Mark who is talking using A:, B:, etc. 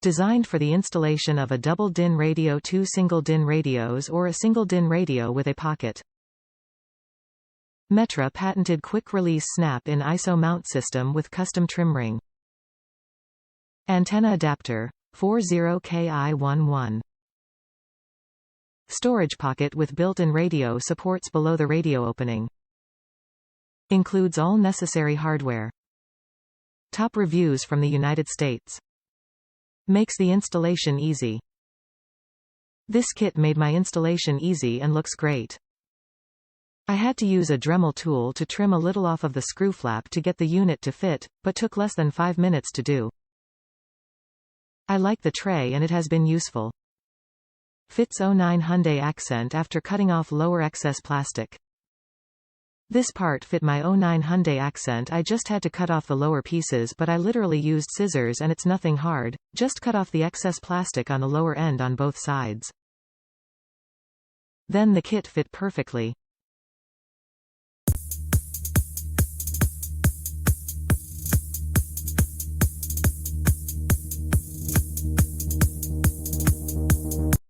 A: Designed for the installation of a double DIN radio, 2 single DIN radios, or a single DIN radio with a pocket. Metra patented quick-release snap-in ISO mount system with custom trim ring. Antenna adapter 40Ki11. Storage pocket with built-in radio supports below the radio opening. Includes all necessary hardware. Top reviews from the United States. Makes the installation easy. This kit made my installation easy and looks great. I had to use a Dremel tool to trim a little off of the screw flap to get the unit to fit, but took less than 5 minutes to do. I like the tray and it has been useful. Fits 09 Hyundai Accent after cutting off lower excess plastic. This part fit my 09 Hyundai Accent. I just had to cut off the lower pieces, but I literally used scissors and it's nothing hard, just cut off the excess plastic on the lower end on both sides. Then the kit fit perfectly.